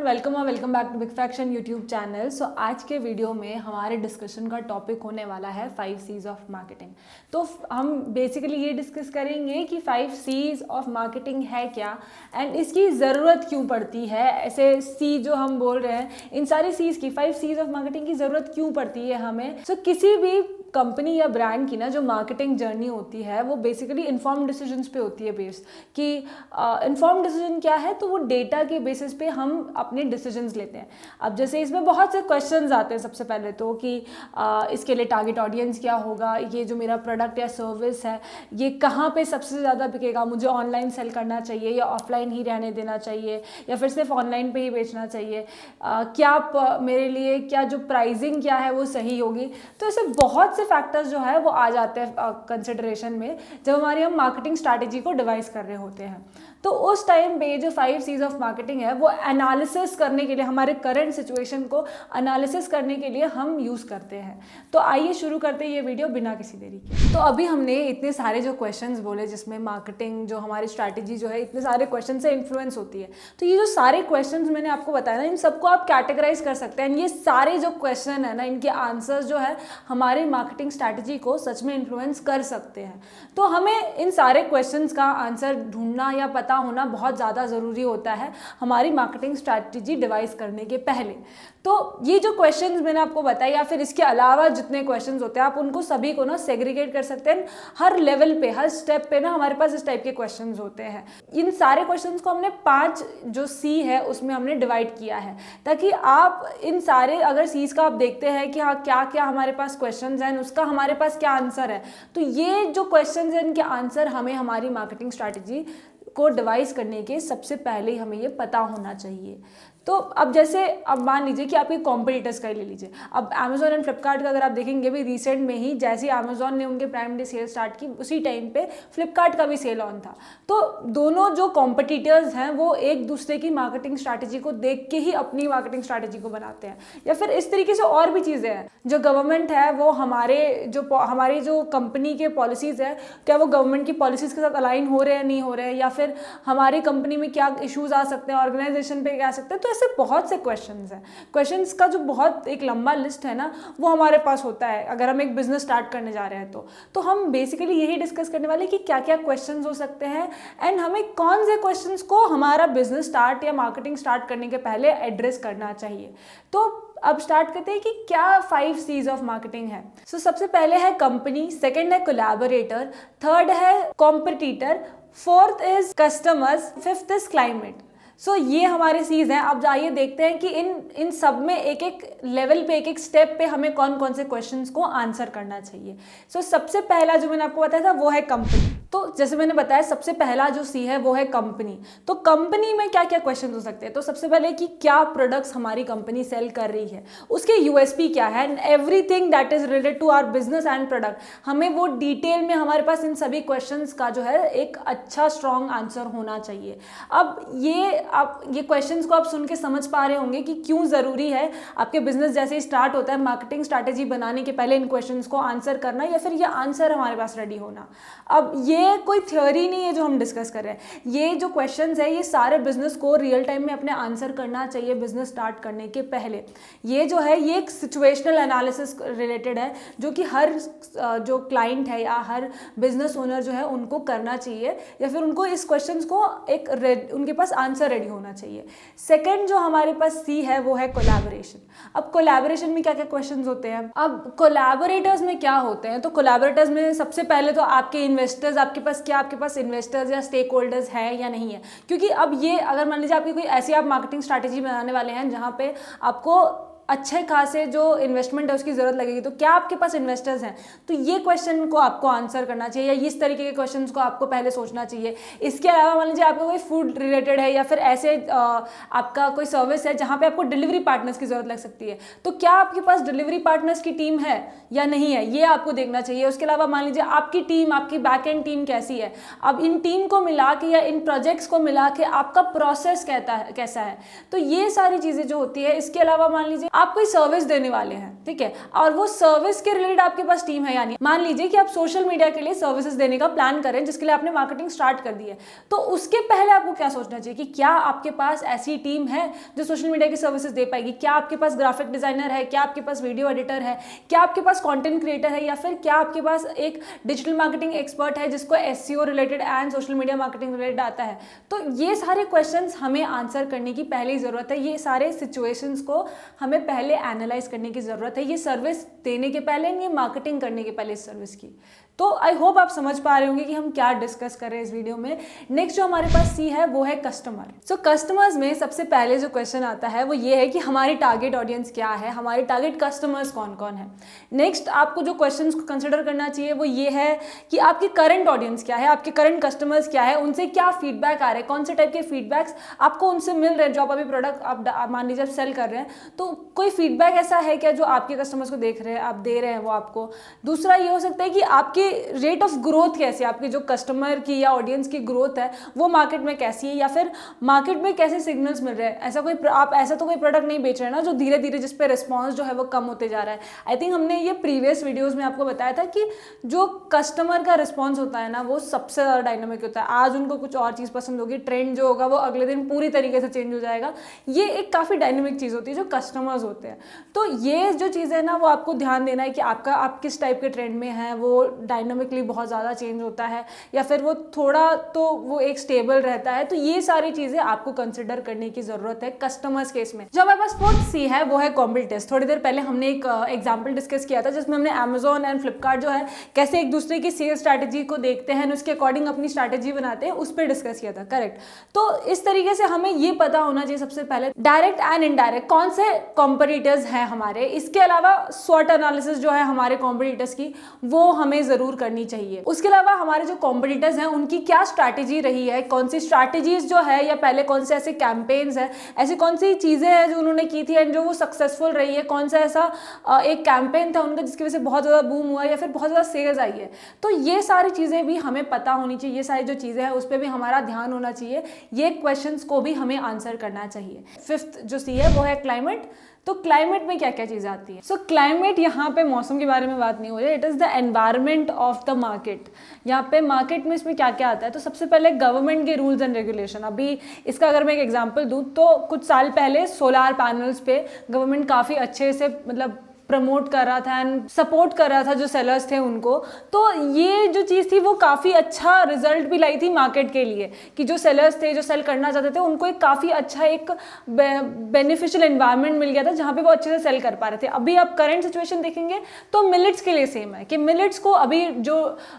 Welcome और welcome back to big faction YouTube channel. So आज के वीडियो में हमारे डिस्कशन का टॉपिक होने वाला है 5 C's ऑफ मार्केटिंग। तो हम बेसिकली ये डिस्कस करेंगे कि 5 C's ऑफ मार्केटिंग है क्या एंड इसकी ज़रूरत क्यों पड़ती है। ऐसे सी जो हम बोल रहे हैं, इन सारी C's की 5 C's ऑफ मार्केटिंग की ज़रूरत क्यों पड़ती है हमें। सो किसी भी कंपनी या ब्रांड की ना जो मार्केटिंग जर्नी होती है वो बेसिकली इन्फॉर्म्ड डिसीजंस पे होती है बेस्ड कि इन्फॉर्म्ड डिसीजन क्या है, तो वो डेटा के बेसिस पे हम अपने डिसीजंस लेते हैं। अब जैसे इसमें बहुत से क्वेश्चंस आते हैं सबसे पहले तो कि इसके लिए टारगेट ऑडियंस क्या होगा, ये जो मेरा प्रोडक्ट या सर्विस है ये कहाँ पे सबसे ज़्यादा बिकेगा, मुझे ऑनलाइन सेल करना चाहिए या ऑफलाइन ही रहने देना चाहिए या फिर सिर्फ ऑनलाइन पे ही बेचना चाहिए, क्या मेरे लिए क्या जो प्राइसिंग क्या है वो सही होगी। तो ऐसे बहुत से फैक्टर्स जो है वो आ जाते हैं कंसिडरेशन में जब हम मार्केटिंग स्ट्रैटेजी को डिवाइस कर रहे होते हैं। तो उस टाइम पे जो 5 C's ऑफ मार्केटिंग है वो एनालिसिस करने के लिए, हमारे करंट सिचुएशन को एनालिसिस करने के लिए हम यूज़ करते हैं। तो आइए शुरू करते हैं ये वीडियो बिना किसी देरी के। तो अभी हमने इतने सारे जो क्वेश्चंस बोले जिसमें मार्केटिंग जो हमारी स्ट्रैटेजी जो है इतने सारे क्वेश्चन से इन्फ्लुएंस होती है। तो ये जो सारे क्वेश्चंस मैंने आपको बताया ना, इन सबको आप कैटेगराइज कर सकते हैं। ये सारे जो क्वेश्चन है ना, इनके आंसर्स जो है हमारे मार्केटिंग स्ट्रैटेजी को सच में इन्फ्लुएंस कर सकते हैं। तो हमें इन सारे क्वेश्चंस का आंसर ढूंढना या पता होना बहुत ज़्यादा ज़रूरी होता है हमारी मार्केटिंग स्ट्रैटेजी डिवाइस करने के पहले। तो ये जो क्वेश्चंस मैंने आपको बताया या फिर इसके अलावा जितने क्वेश्चंस होते हैं आप उनको सभी को ना सेग्रीगेट कर सकते हैं। हर लेवल पे, हर स्टेप पे ना हमारे पास इस टाइप के क्वेश्चंस होते हैं। इन सारे क्वेश्चंस को हमने 5 जो सी है उसमें हमने डिवाइड किया है ताकि आप इन सारे अगर सीज का आप देखते हैं कि हाँ क्या क्या हमारे पास क्वेश्चंस हैं, उसका हमारे पास क्या आंसर है, तो ये जो क्वेश्चंस हैं इनके आंसर हमें हमारी मार्केटिंग स्ट्रैटेजी को डिवाइस करने के सबसे पहले हमें ये पता होना चाहिए। तो अब जैसे अब मान लीजिए कि आपके कॉम्पिटिटर्स का ही ले लीजिए। अब अमेजोन एंड फ्लिपकार्ट का अगर आप देखेंगे भी रिसेंट में ही जैसे अमेजोन ने उनके प्राइम डे सेल स्टार्ट की उसी टाइम पे फ्लिपकार्ट का भी सेल ऑन था। तो दोनों जो कॉम्पिटिटर्स हैं वो एक दूसरे की मार्केटिंग स्ट्रैटेजी को देख के ही अपनी मार्केटिंग स्ट्रैटेजी को बनाते हैं। या फिर इस तरीके से और भी चीज़ें हैं। जो गवर्नमेंट है वो हमारी जो कंपनी के पॉलिसीज़ है, क्या वो गवर्नमेंट की पॉलिसीज़ के साथ अलाइन हो रहे हैं नहीं हो रहे हैं, या फिर हमारी कंपनी में क्या इशूज़ आ सकते हैं, ऑर्गेनाइजेशन पे क्या आ सकते हैं। तो ऐसे बहुत से क्वेश्चंस हैं। क्वेश्चंस का जो बहुत एक लंबा लिस्ट है ना वो हमारे पास होता है अगर हम एक बिजनेस स्टार्ट करने जा रहे हैं। तो हम बेसिकली यही डिस्कस करने वाले कि क्या क्या क्वेश्चंस हो सकते हैं एंड हमें कौन से क्वेश्चंस को हमारा बिजनेस स्टार्ट या मार्केटिंग स्टार्ट करने के पहले एड्रेस करना चाहिए। तो अब स्टार्ट करते हैं कि क्या 5 C's ऑफ मार्केटिंग है। सो सबसे पहले है कंपनी, सेकंड है कोलैबोरेटर, थर्ड है competitor, fourth is customers, fifth is climate. So ये हमारे सीज हैं। अब जाइए देखते हैं कि इन सब में एक एक लेवल पे, एक एक स्टेप पे हमें कौन कौन से क्वेश्चंस को आंसर करना चाहिए। सो सबसे पहला जो मैंने आपको बताया था वो है कंपनी। तो जैसे मैंने बताया सबसे पहला जो सी है वो है कंपनी। तो कंपनी में क्या क्या क्वेश्चन हो सकते हैं। तो सबसे पहले कि क्या प्रोडक्ट्स हमारी कंपनी सेल कर रही है, उसके यूएसपी क्या है, and everything that is related to our business and product. हमें वो डिटेल में हमारे पास इन सभी क्वेश्चंस का जो है एक अच्छा स्ट्रॉन्ग आंसर होना चाहिए। अब ये क्वेश्चंस को आप सुन के समझ पा रहे होंगे कि क्यों ज़रूरी है आपके बिजनेस जैसे ही स्टार्ट होता है मार्केटिंग स्ट्रैटेजी बनाने के पहले इन क्वेश्चंस को आंसर करना या फिर ये आंसर हमारे पास रेडी होना। अब ये कोई थ्योरी नहीं है जो हम डिस्कस कर रहे हैं। ये जो क्वेश्चंस है ये सारे बिजनेस को रियल टाइम में अपने आंसर करना चाहिए बिजनेस स्टार्ट करने के पहले। ये जो है ये एक सिचुएशनल एनालिसिस रिलेटेड है जो कि हर जो क्लाइंट है या हर बिजनेस ओनर जो है उनको करना चाहिए या फिर उनको इस क्वेश्चंस को उनके पास आंसर रेडी होना चाहिए। सेकंड जो हमारे पास सी है वो है कोलैबोरेशन। अब कोलैबोरेशन में क्या क्या क्वेश्चंस होते हैं। अब कोलैबोरेटर्स में क्या होते हैं, तो कोलैबोरेटर्स में सबसे पहले तो आपके इन्वेस्टर्स, आपके पास इन्वेस्टर्स या स्टेक होल्डर्स है या नहीं है। क्योंकि अब ये अगर मान लीजिए आपकी कोई ऐसी आप मार्केटिंग स्ट्रैटेजी बनाने वाले हैं जहाँ पे आपको अच्छे खासे जो इन्वेस्टमेंट है उसकी ज़रूरत लगेगी, तो क्या आपके पास इन्वेस्टर्स हैं। तो ये क्वेश्चन को आपको आंसर करना चाहिए या इस तरीके के क्वेश्चंस को आपको पहले सोचना चाहिए। इसके अलावा मान लीजिए आपका कोई फूड रिलेटेड है या फिर ऐसे आपका कोई सर्विस है जहाँ पे आपको डिलीवरी पार्टनर्स की ज़रूरत लग सकती है, तो क्या आपके पास डिलीवरी पार्टनर्स की टीम है या नहीं है, ये आपको देखना चाहिए। उसके अलावा मान लीजिए आपकी टीम, आपकी बैक एंड टीम कैसी है। अब इन टीम को मिला के या इन प्रोजेक्ट्स को मिला के आपका प्रोसेस कैसा है, तो ये सारी चीज़ें जो होती है। इसके अलावा मान लीजिए आप कोई सर्विस देने वाले हैं, ठीक है, और वो सर्विस के रिलेटेड आपके पास टीम है, यानी मान लीजिए कि आप सोशल मीडिया के लिए सर्विसेज देने का प्लान करें जिसके लिए आपने मार्केटिंग स्टार्ट कर दी है, तो उसके पहले आपको क्या सोचना चाहिए कि क्या आपके पास ऐसी टीम है जो सोशल मीडिया की सर्विसेज दे पाएगी, क्या आपके पास ग्राफिक डिजाइनर है, क्या आपके पास वीडियो एडिटर है, क्या आपके पास कंटेंट क्रिएटर है, या फिर क्या आपके पास एक डिजिटल मार्केटिंग एक्सपर्ट है जिसको SEO related and social media marketing related आता है। तो ये सारे क्वेश्चंस हमें आंसर करने की पहले ही जरूरत है, ये सारे सिचुएशंस को हमें पहले एनालाइज करने की जरूरत है, ये सर्विस देने के पहले, ये मार्केटिंग करने के पहले इस सर्विस की। तो आई होप आप समझ पा रहे होंगे कि हम क्या डिस्कस कर रहे हैं इस वीडियो में। नेक्स्ट जो हमारे पास सी है वो है कस्टमर। सो कस्टमर्स में सबसे पहले जो क्वेश्चन आता है वो ये है कि हमारी टारगेट ऑडियंस क्या है, हमारे टारगेट कस्टमर्स कौन कौन है। नेक्स्ट आपको जो क्वेश्चन को कंसिडर करना चाहिए वो ये है कि आपकी करंट ऑडियंस क्या है, आपके करंट कस्टमर्स क्या है, उनसे क्या फीडबैक आ रहे हैं, कौन से टाइप के फीडबैक्स आपको उनसे मिल रहे हैं। जो आप अभी प्रोडक्ट आप मान लीजिए सेल कर रहे हैं, तो कोई फीडबैक ऐसा है क्या जो आपके कस्टमर्स को देख रहे हैं, आप दे रहे हैं वो आपको। दूसरा ये हो सकता है कि आपकी रेट ऑफ ग्रोथ कैसी है, आपकी जो कस्टमर की या ऑडियंस की ग्रोथ है वो मार्केट में कैसी है, या फिर मार्केट में कैसे सिग्नल्स मिल रहे हैं। ऐसा तो कोई प्रोडक्ट नहीं बेच रहे हैं ना जो धीरे धीरे जिस पे रिस्पॉन्स जो है वो कम होते जा रहा है। आई थिंक हमने ये प्रीवियस वीडियोस में आपको बताया था कि जो कस्टमर का रिस्पॉन्स होता है ना वो सबसे ज़्यादा डायनामिक होता है। आज उनको कुछ और चीज़ पसंद होगी, ट्रेंड जो होगा वो अगले दिन पूरी तरीके से चेंज हो जाएगा। ये एक काफ़ी डायनामिक चीज़ होती है जो कस्टमर्स होते हैं। तो ये जो चीज़ है ना वो आपको ध्यान देना है कि आप किस टाइप के ट्रेंड में हैं, वो डायनामिकली बहुत ज़्यादा चेंज होता है या फिर वो थोड़ा तो वो एक स्टेबल रहता है। तो ये सारी चीज़ें आपको कंसिडर करने की ज़रूरत है कस्टमर्स केस में। जो हमारे पास फोर्थ सी है वो है कॉम्पिटिटर्स। थोड़ी देर पहले हमने एक एग्जाम्पल डिस्कस किया था जिसमें हमने अमेजोन एंड फ्लिपकार्ट जो है कैसे एक दूसरे की सेल्स स्ट्रैटेजी को देखते हैं, उसके अकॉर्डिंग अपनी स्ट्रैटेजी बनाते हैं, उस पर डिस्कस किया था, करेक्ट। तो इस तरीके से हमें ये पता होना चाहिए सबसे पहले डायरेक्ट एंड इनडायरेक्ट कौन से कॉम्पिटिटर्स हैं हमारे। इसके अलावा स्वॉट एनालिसिस जो है हमारे कॉम्पिटिटर्स की वो हमें ज़रूर करनी चाहिए। उसके अलावा हमारे जो कॉम्पिटिटर्स हैं उनकी क्या स्ट्रैटेजी रही है, कौन सी स्ट्रैटेजीज जो है या पहले कौन से ऐसे कैंपेन्स हैं, ऐसी कौन सी चीज़ें हैं जो उन्होंने की थी एंड जो वो सक्सेसफुल रही है, कौन सा ऐसा एक कैंपेन था उनका जिसकी वजह से बहुत ज़्यादा बूम हुआ या फिर बहुत ज़्यादा सेल्स आई है। तो ये सारी चीज़ें भी हमें पता होनी चाहिए, ये सारी जो चीज़ें हैं उस पर भी हमारा ध्यान होना चाहिए, ये क्वेश्चंस को भी हमें आंसर करना चाहिए। फिफ्थ जो सी है वो है क्लाइमेट। तो क्लाइमेट में क्या क्या चीज़ें आती है। सो क्लाइमेट यहाँ पे मौसम के बारे में बात नहीं हो रही है, it is the environment of the market. यहाँ पे मार्केट में इसमें क्या क्या आता है, तो सबसे पहले गवर्नमेंट के रूल्स एंड रेगुलेशन। अभी इसका अगर मैं एक एग्जांपल दूँ तो कुछ साल पहले सोलार पैनल्स पे गवर्नमेंट काफ़ी अच्छे से मतलब प्रमोट कर रहा था एंड सपोर्ट कर रहा था जो सेलर्स थे उनको। तो ये जो चीज़ थी वो काफ़ी अच्छा रिजल्ट भी लाई थी मार्केट के लिए कि जो सेलर्स थे जो सेल करना चाहते थे उनको एक काफ़ी अच्छा एक बेनिफिशियल एनवायरनमेंट मिल गया था जहाँ पे वो अच्छे से सेल कर पा रहे थे। अभी आप करंट सिचुएशन देखेंगे तो मिलेट्स के लिए सेम है कि मिलेट्स को अभी जो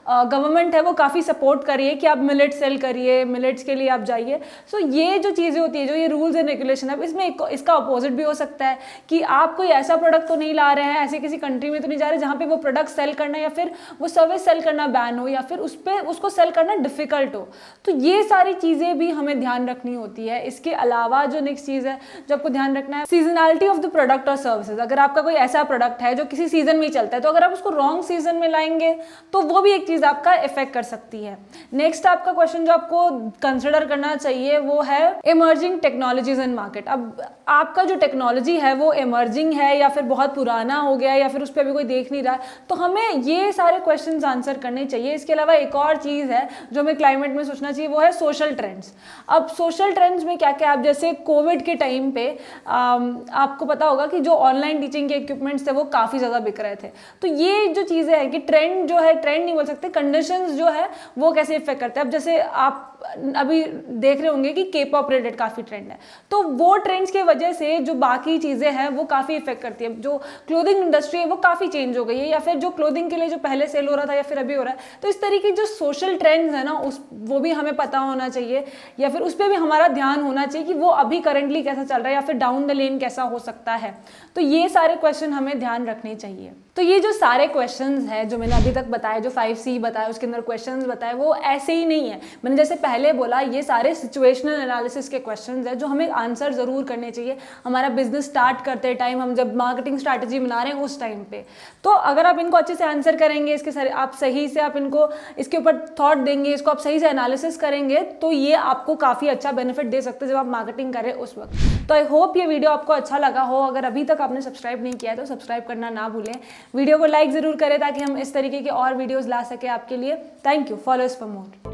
गवर्नमेंट है वो काफ़ी सपोर्ट कर रही है कि आप मिलेट्स सेल करिए, मिलेट्स के लिए आप जाइए। सो ये जो चीज़ें होती है, जो ये रूल्स एंड रेगुलेशन है, इसमें इसका अपोजिट भी हो सकता है कि आप कोई ऐसा प्रोडक्ट तो नहीं ला रहे हैं, ऐसे किसी कंट्री में तो नहीं जा रहे जहाँ पे वो प्रोडक्ट सेल करना या फिर वो सर्विस सेल करना बैन हो या फिर उसको सेल करना डिफिकल्ट हो। तो ये सारी चीज़ें भी हमें ध्यान रखनी होती है। इसके अलावा जो नेक्स्ट चीज़ है जो आपको ध्यान रखना है, सीजनैलिटी ऑफ द प्रोडक्ट और सर्विसेज। अगर आपका कोई ऐसा प्रोडक्ट है जो किसी सीजन में ही चलता है तो अगर आप उसको रॉन्ग सीजन में लाएंगे तो वो भी एक चीज़ आपका इफेक्ट कर सकती है। नेक्स्ट आपका क्वेश्चन जो आपको कंसिडर करना चाहिए वो है इमर्जिंग टेक्नोलॉजीज इन मार्केट। अब आपका जो टेक्नोलॉजी है वो इमर्जिंग है या फिर बहुत पुराना हो गया या फिर उस पर अभी कोई देख नहीं रहा है, तो हमें ये सारे क्वेश्चंस आंसर करने चाहिए। इसके अलावा एक और चीज़ है जो हमें क्लाइमेट में सोचना चाहिए वो है सोशल ट्रेंड्स। अब सोशल ट्रेंड्स में क्या क्या, आप जैसे कोविड के टाइम पे आपको पता होगा कि जो ऑनलाइन टीचिंग के इक्विपमेंट्स थे वो काफ़ी ज़्यादा बिक रहे थे। तो ये जो चीज़ें हैं कि ट्रेंड जो है, ट्रेंड नहीं बोल सकते, कंडीशंस जो है वो कैसे इफेक्ट करते हैं। अब जैसे आप अभी देख रहे होंगे कि के पॉप रिलेटेड काफ़ी ट्रेंड है, तो वो ट्रेंड्स की वजह से जो बाकी चीज़ें हैं वो काफ़ी इफेक्ट करती है। जो क्लोथिंग इंडस्ट्री है वो काफ़ी चेंज हो गई है, या फिर जो क्लोथिंग के लिए जो पहले सेल हो रहा था या फिर अभी हो रहा है। तो इस तरीके जो सोशल ट्रेंड्स है ना वो भी हमें पता होना चाहिए या फिर उस पर भी हमारा ध्यान होना चाहिए कि वो अभी करंटली कैसा चल रहा है या फिर डाउन द लेन कैसा हो सकता है। तो ये सारे क्वेश्चन हमें ध्यान रखने चाहिए। तो ये जो सारे क्वेश्चंस हैं जो मैंने अभी तक बताए, जो 5C बताए, उसके अंदर क्वेश्चंस बताए, वो ऐसे ही नहीं है। मैंने जैसे पहले बोला, ये सारे सिचुएशनल एनालिसिस के क्वेश्चंस हैं जो हमें आंसर ज़रूर करने चाहिए हमारा बिजनेस स्टार्ट करते टाइम, हम जब मार्केटिंग स्ट्रैटेजी बना रहे हैं उस टाइम पे। तो अगर आप इनको अच्छे से आंसर करेंगे, इसके आप सही से आप इनको इसके ऊपर थॉट देंगे, इसको आप सही से एनालिसिस करेंगे, तो ये आपको काफ़ी अच्छा बेनिफिट दे सकते हैं जब आप मार्केटिंग करें उस वक्त। तो आई होप ये वीडियो आपको अच्छा लगा हो। अगर अभी तक आपने सब्सक्राइब नहीं किया है तो सब्सक्राइब करना ना भूलें, वीडियो को लाइक ज़रूर करें ताकि हम इस तरीके के और वीडियोज़ ला सकें आपके लिए। Thank you, follow us for more.